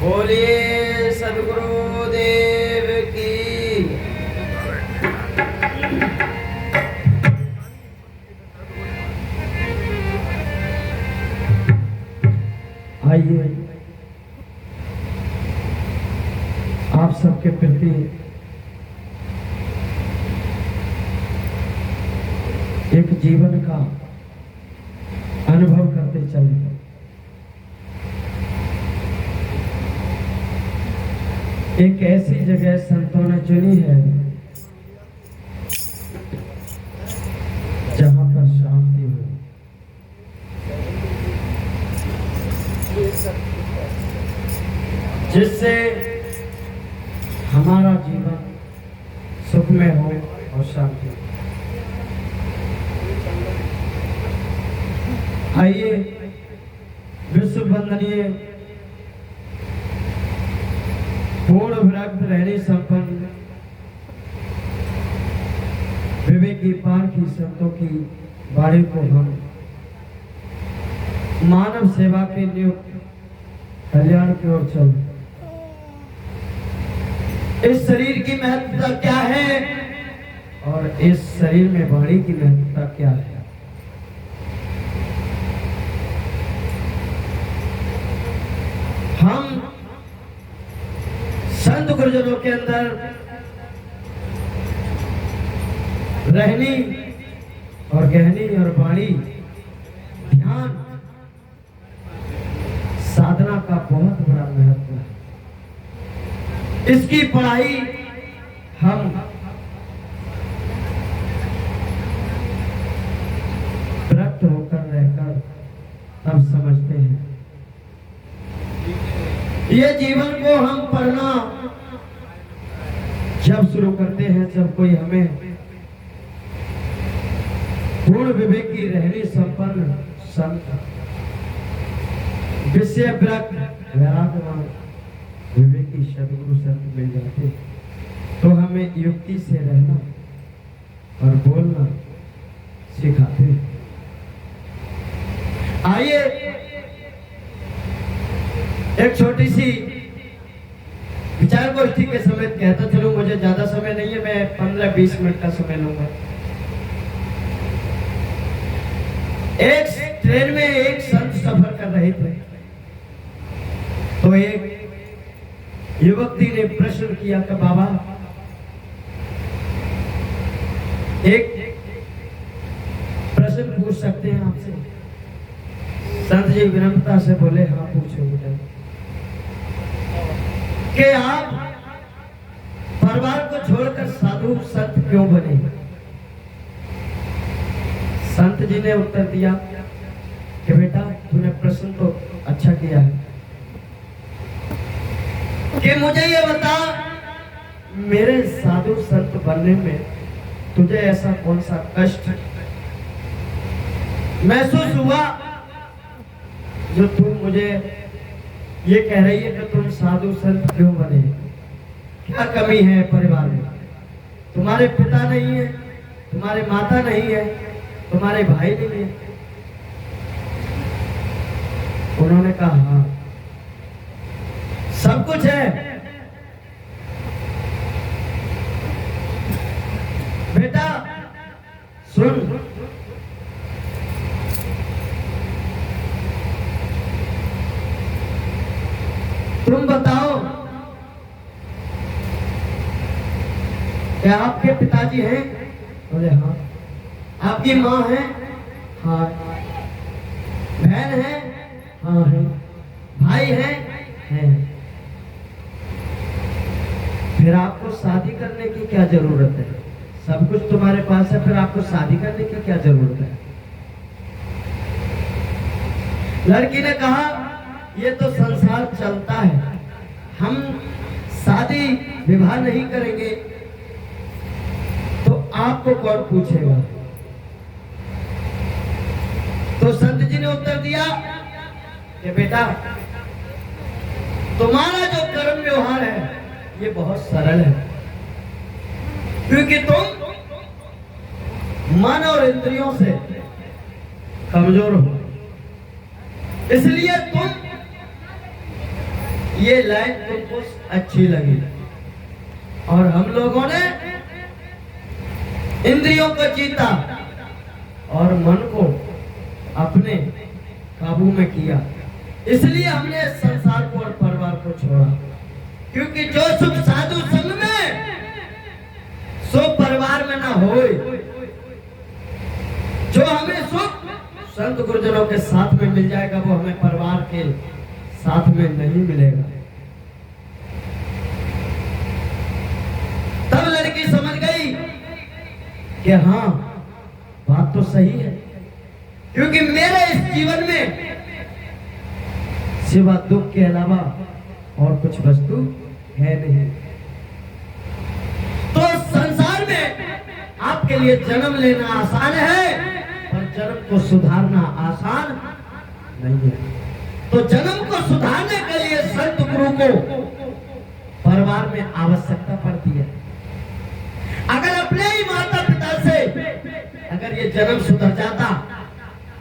बोलिए सदगुरु देव की। आइए आप सबके प्रति एक जीवन का अनुभव करते चले। एक ऐसी जगह संतों ने चुनी है जहां पर शांति हो, जिससे हमारा जीवन सुखमय हो और शांति हो। आइए विश्व वंदनीय पूर्ण विरक्त रहने संपन्न विवेकी पारखी संतों की वाणी को हम मानव सेवा के नियुक्त कल्याण की ओर चल। इस शरीर की महत्वता क्या है और इस शरीर में वाणी की महत्वता क्या है। हम संत गुरुजनों के अंदर रहनी और गहनी और वाणी ध्यान साधना का बहुत बड़ा महत्व है। इसकी पढ़ाई हम व्रत होकर रहकर तब समझते हैं। ये जीवन को हम पढ़ना जब शुरू करते हैं जब कोई हमें पूर्ण विवेकी रहनी संपन्न संत विषय विरक्त वैराग्यवान विवेकी सदगुरु संत मिल जाते तो हमें युक्ति से रहना और बोलना सिखाते। आइए एक छोटी सी विचार गोष्ठी के समय कहता चलूं। मुझे ज्यादा समय नहीं है, मैं 15-20 मिनट का समय लूंगा। एक ट्रेन में एक संत सफर कर रहे थे तो एक युवती ने प्रश्न किया कि बाबा एक प्रश्न पूछ सकते हैं आपसे। संत जी विनम्रता से बोले हाँ पूछो बेटा। कि आप परिवार को छोड़कर साधु संत क्यों बने। संत जी ने उत्तर दिया कि बेटा तूने प्रश्न तो अच्छा किया है कि मुझे ये बता मेरे साधु संत बनने में तुझे ऐसा कौन सा कष्ट महसूस हुआ जो तू मुझे ये कह रही है कि तुम साधु संत क्यों बने। क्या कमी है परिवार में। तुम्हारे पिता नहीं है, तुम्हारे माता नहीं है, तुम्हारे भाई नहीं है। उन्होंने कहा हाँ सब कुछ है बेटा। सुन तुम बताओ क्या आपके पिताजी हैं। बोले हाँ। आपकी माँ है। हाँ। बहन है। हाँ है। भाई है। फिर आपको शादी करने की क्या जरूरत है। सब कुछ तुम्हारे पास है, फिर आपको शादी करने की क्या जरूरत है। लड़की ने कहा ये तो संसार चलता है, हम शादी विवाह नहीं करेंगे तो आपको कौन पूछेगा। तो संत जी ने उत्तर दिया कि बेटा तुम्हारा जो कर्म व्यवहार है ये बहुत सरल है, क्योंकि तुम मन और इंद्रियों से कमजोर हो, इसलिए तुम ये लाइन तुमको अच्छी लगी और हम लोगों ने इंद्रियों को जीता और मन को अपने काबू में किया, इसलिए हमने संसार को और परिवार को छोड़ा। क्योंकि जो सुख साधु संग में सो परिवार में ना होए, जो हमें सुख संत गुरुजनों के साथ में मिल जाएगा वो हमें परिवार के साथ में नहीं मिलेगा। तब लड़की समझ गई कि हाँ बात तो सही है, क्योंकि मेरे इस जीवन में सिवा दुख के अलावा और कुछ वस्तु है नहीं। तो संसार में आपके लिए जन्म लेना आसान है पर जन्म को सुधारना आसान नहीं है। तो जन्म को सुधारने के लिए संत गुरु को परिवार में आवश्यकता पड़ती है। अगर अपने ही माता पिता से अगर ये जन्म सुधर जाता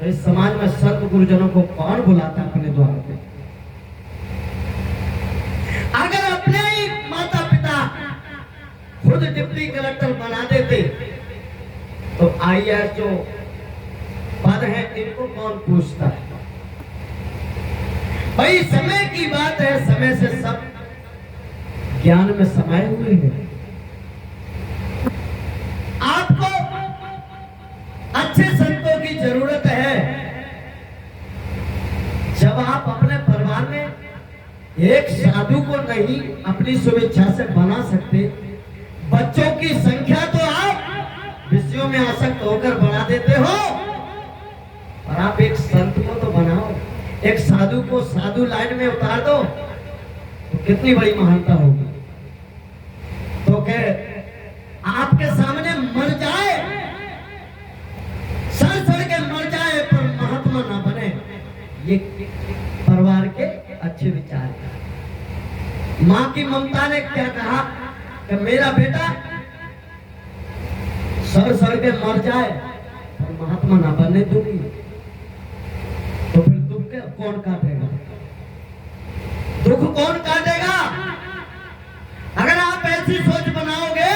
तो इस समाज में संत गुरुजनों को कौन बुलाता अपने द्वार पे। अगर अपने ही माता पिता खुद डिप्टी कलेक्टर बना देते तो IAS जो पद है इनको कौन पूछता है। भाई समय की बात है, समय से सब ज्ञान में समाये हुए हैं। आपको अच्छे संतों की जरूरत है। जब आप अपने परिवार में एक साधु को नहीं अपनी स्वेच्छा से बना सकते, बच्चों की संख्या तो आप विषयों में आसक्त होकर बढ़ा देते हो, और आप एक संत को तो बनाओ, एक साधु को साधु लाइन में उतार दो तो कितनी बड़ी महानता होगी। तो क्या आपके सामने मर जाए, सड़ सड़ के मर जाए पर महात्मा ना बने, ये परिवार के अच्छे विचार है। माँ की ममता ने क्या कहा कि मेरा बेटा सड़ सड़ के मर जाए पर महात्मा ना बनने दूंगी। तो फिर दुख कौन काटेगा, दुख कौन काटेगा। अगर आप ऐसी सोच बनाओगे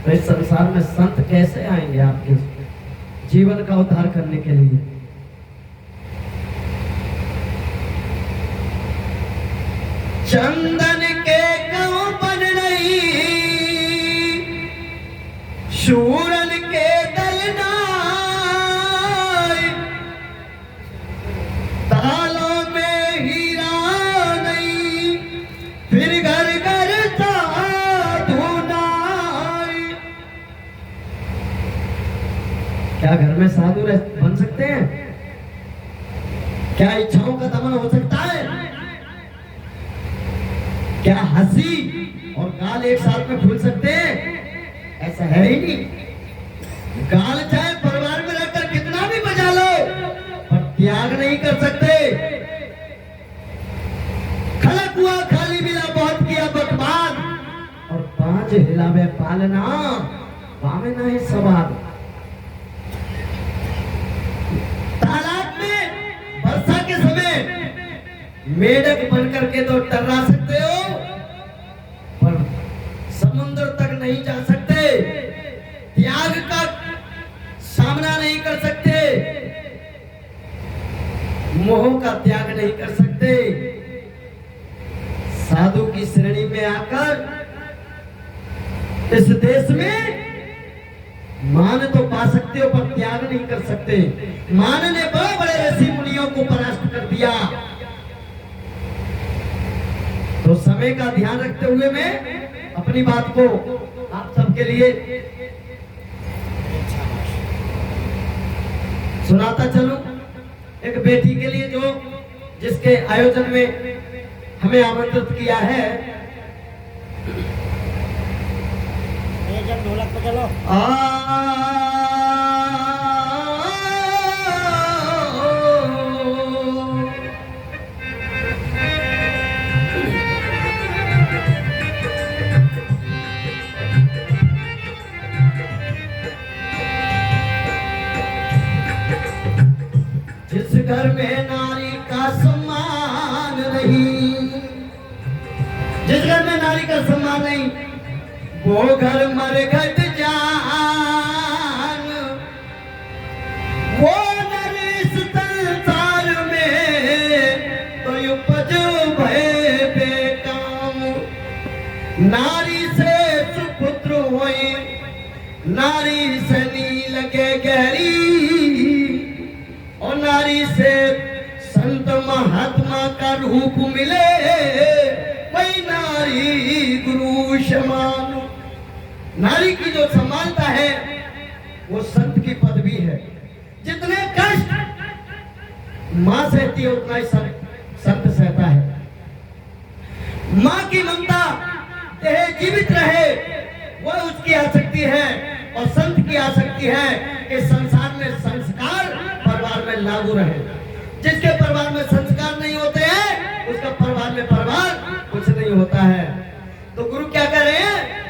तो इस संसार में संत कैसे आएंगे आपके जीवन का उद्धार करने के लिए। चंदन के गांव बन रही, शूरन के दलना, तालों में हीरा नहीं, फिर घर घर साधुना। क्या घर में साधु बन सकते हैं? क्या इच्छाओं का दमन हो सकता है? क्या हंसी और गाल एक साथ में फूल सकते हैं? ऐसा है ही नहीं। गाल चाहे परिवार में रहकर कितना भी बजा लो पर त्याग नहीं कर सकते। खलक हुआ खाली मिला बहुत किया बकवाद, और पांच हिलावे पालना पावे ना है सवाद। तालाब में वर्षा के समय मेढक बनकर के तो टर्रा सकते हो पर समुद्र तक नहीं जा सकते, त्याग का सामना नहीं कर सकते, मोह का त्याग नहीं कर सकते। साधु की श्रेणी में आकर इस देश में मान तो पा सकते हो पर त्याग नहीं कर सकते। मान ने बड़े बड़े ऋषि मुनियों को परास्त कर दिया। तो समय का ध्यान रखते हुए मैं अपनी बात को आप सबके लिए सुनाता चलूं। एक बेटी के लिए जो जिसके आयोजन में हमें आमंत्रित किया है, जब ढोलक पे चलो। जिस घर में नारी का सम्मान नहीं, नारी का सम्मान नहीं, वो घर मर घट जान, वो नरेश संसार में तो उपज भय बेकाम। नारी से सुपुत्र होए, नारी से नी लगे गहरी, और नारी से संत महात्मा का रूप मिले, वही नारी गुरु समान। नारी की जो समानता है वो संत की पदवी है। जितने कष्ट मां सहती है उतना ही संत सहता है। मां की ममता देह जीवित रहे वह उसकी आसक्ति है, और संत की आसक्ति है कि संसार में संस्कार परिवार में लागू रहे। जिसके परिवार में संस्कार नहीं होते हैं उसका परिवार में परिवार कुछ नहीं होता है। तो गुरु क्या कर रहे हैं?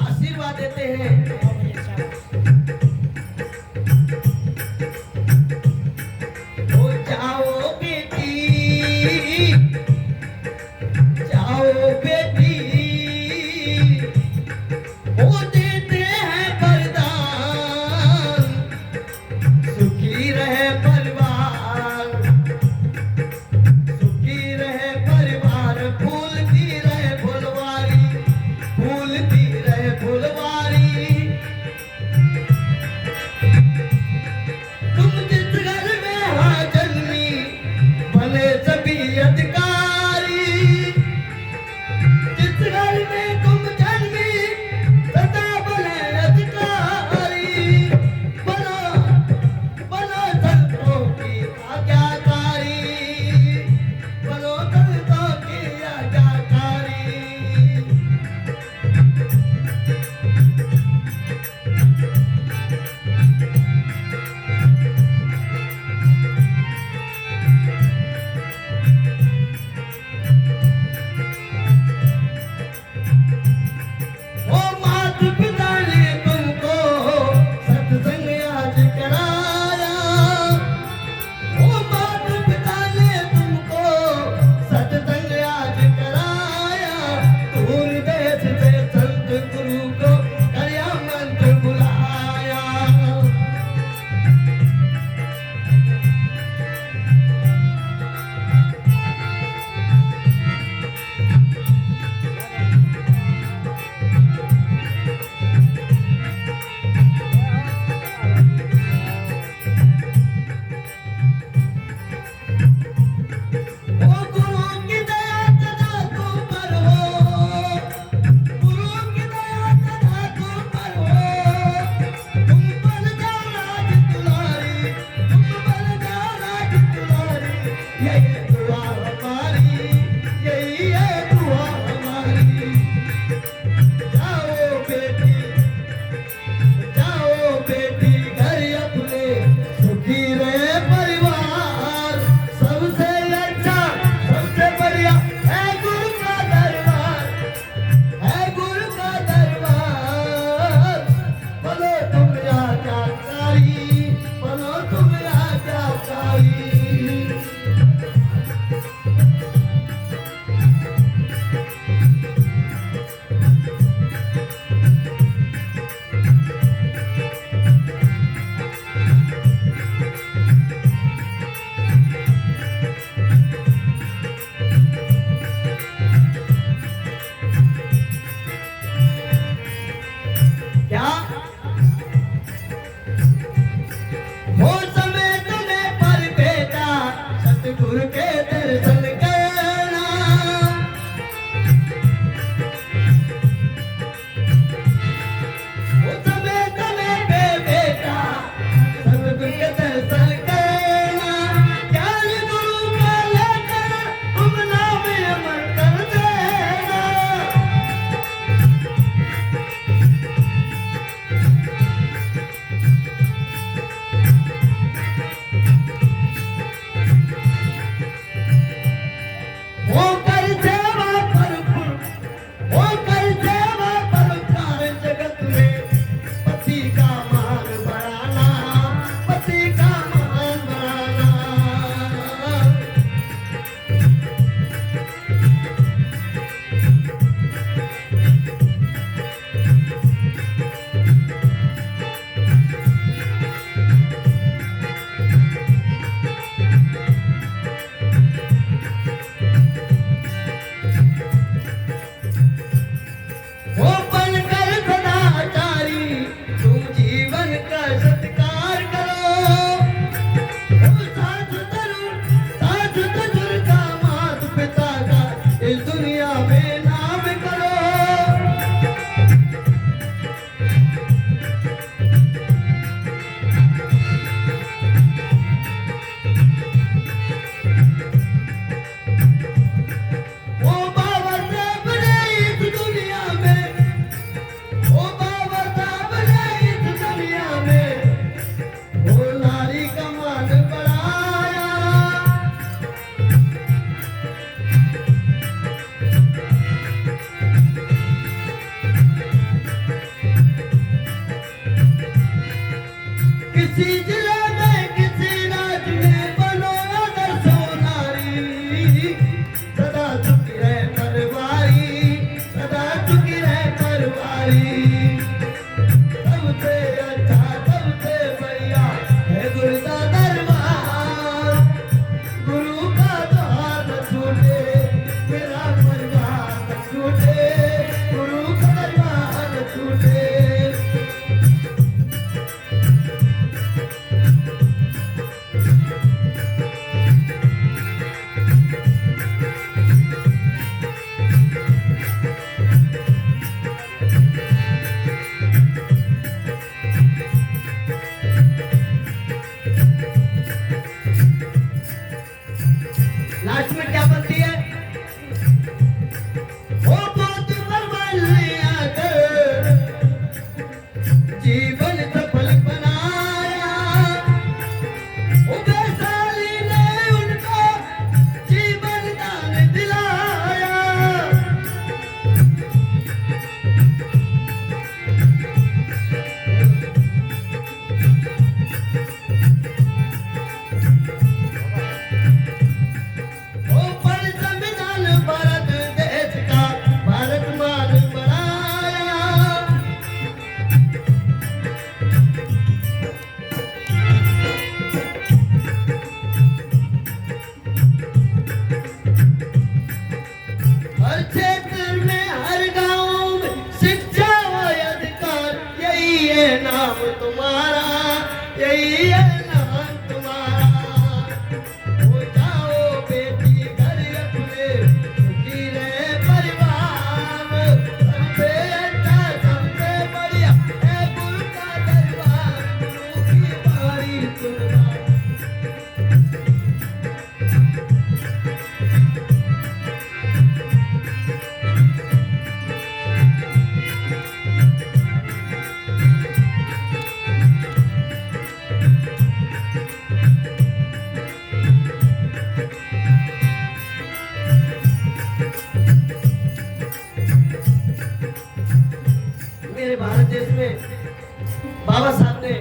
आशीर्वाद देते हैं। ओ जाओ बेटी, जाओ बेटी, ओ देते दुनिया में नाम करो। ओ बाबा साहब ने इस दुनिया में, ओ बाबा साहब ने इस दुनिया में वो नारी का मान बढ़ाया। किसी जिले में किसी राज्य में बनो आदर्शो नारी, सदा झुकी रहे परवारी, सदा झुकी रहे परवारी। सबसे अच्छा सबसे बढ़िया है गुरु का दरबार, गुरु का द्वार न छूटे, मेरा परिवार न छूटे, गुरु का दरबार न छूटे। लास्ट में क्या बनती है? ओ बहुत बरमालिया कर जीवन सफल बनाया। ओ वैशाली ने उनको जीवन दान दिलाया। ओ पर संविधान भारत देश का भारत मान बढ़ाया। हर क्षेत्र में हर गांव में शिक्षा व अधिकार, यही है नाम तुम्हारा, यही है नाम तुम्हारा। हो जाओ बेटी घर अपने, सुखी रहे परिवार। सबसे अच्छा सबसे बढ़िया है गुरु का दरबार, गुरु की बारी सुनना। मेरे भारत देश में बाबा साहब ने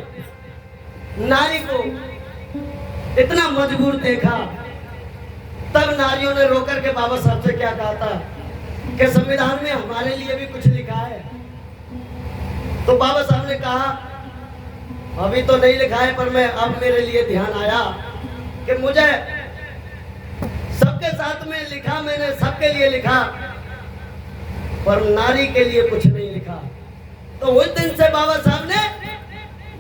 नारी को इतना मजबूर देखा, तब नारियों ने रोकर के बाबा साहब से क्या कहा था कि संविधान में हमारे लिए भी कुछ लिखा है। तो बाबा साहब ने कहा अभी तो नहीं लिखा है, पर मैं अब मेरे लिए ध्यान आया कि मुझे सबके साथ में लिखा, मैंने सबके लिए लिखा, पर नारी के लिए कुछ नहीं लिखा। तो उस दिन से बाबा साहब ने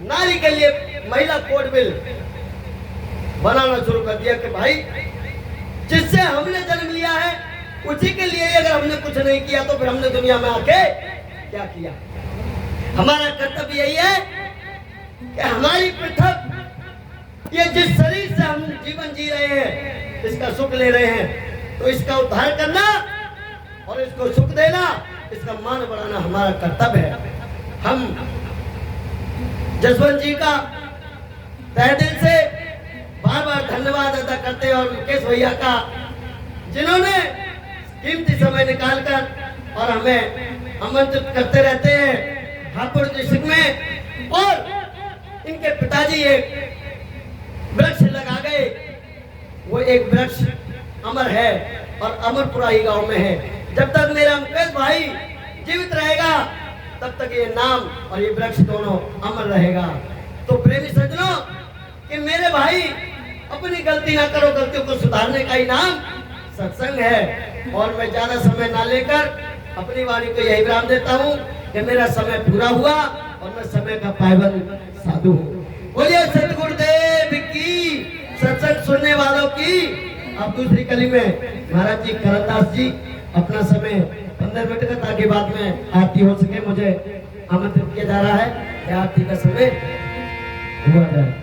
नारी के लिए महिला कोड बिल बनाना शुरू कर दिया कि भाई जिससे हमने जन्म लिया है उसी के लिए अगर हमने कुछ नहीं किया तो फिर हमने दुनिया में आके क्या किया। हमारा कर्तव्य यही है कि हमारी पृथक ये जिस शरीर से हम जीवन जी रहे हैं, इसका सुख ले रहे हैं, तो इसका उद्धार करना और इसको सुख देना, इसका मान बढ़ाना हमारा कर्तव्य है। हम जसवंत जी का तहे दिल से बार बार धन्यवाद अदा करते हैं, और मुकेश भैया का जिन्होंने कीमती समय निकालकर और हमें आमंत्रित करते रहते हैं हापुड़ डिस्ट्रिक्ट में। और इनके पिताजी एक वृक्ष लगा गए, वो एक वृक्ष अमर है और अमरपुरा ही गांव में है। जब तक मेरा मुकेश भाई जीवित रहेगा तब तक ये नाम और ये वृक्ष दोनों अमर रहेगा। तो प्रेमी सज्जनों कि मेरे भाई अपनी गलती ना करो, गलतियों को सुधारने का ही नाम सत्संग है। और मैं ज्यादा समय ना लेकर अपनी वाणी को यही विराम देता हूँ कि मेरा समय पूरा हुआ और मैं समय का पाबंद साधु हूँ। बोलिए सतगुरुदेव की, सत्संग सुनने वालों की। अब दूसरी कली में महाराज जी करनदास जी अपना समय 15 मिनट का, ताकि बाद में आरती हो सके। मुझे आमंत्रित किया जा रहा है कि आरती का समय हुआ जाए।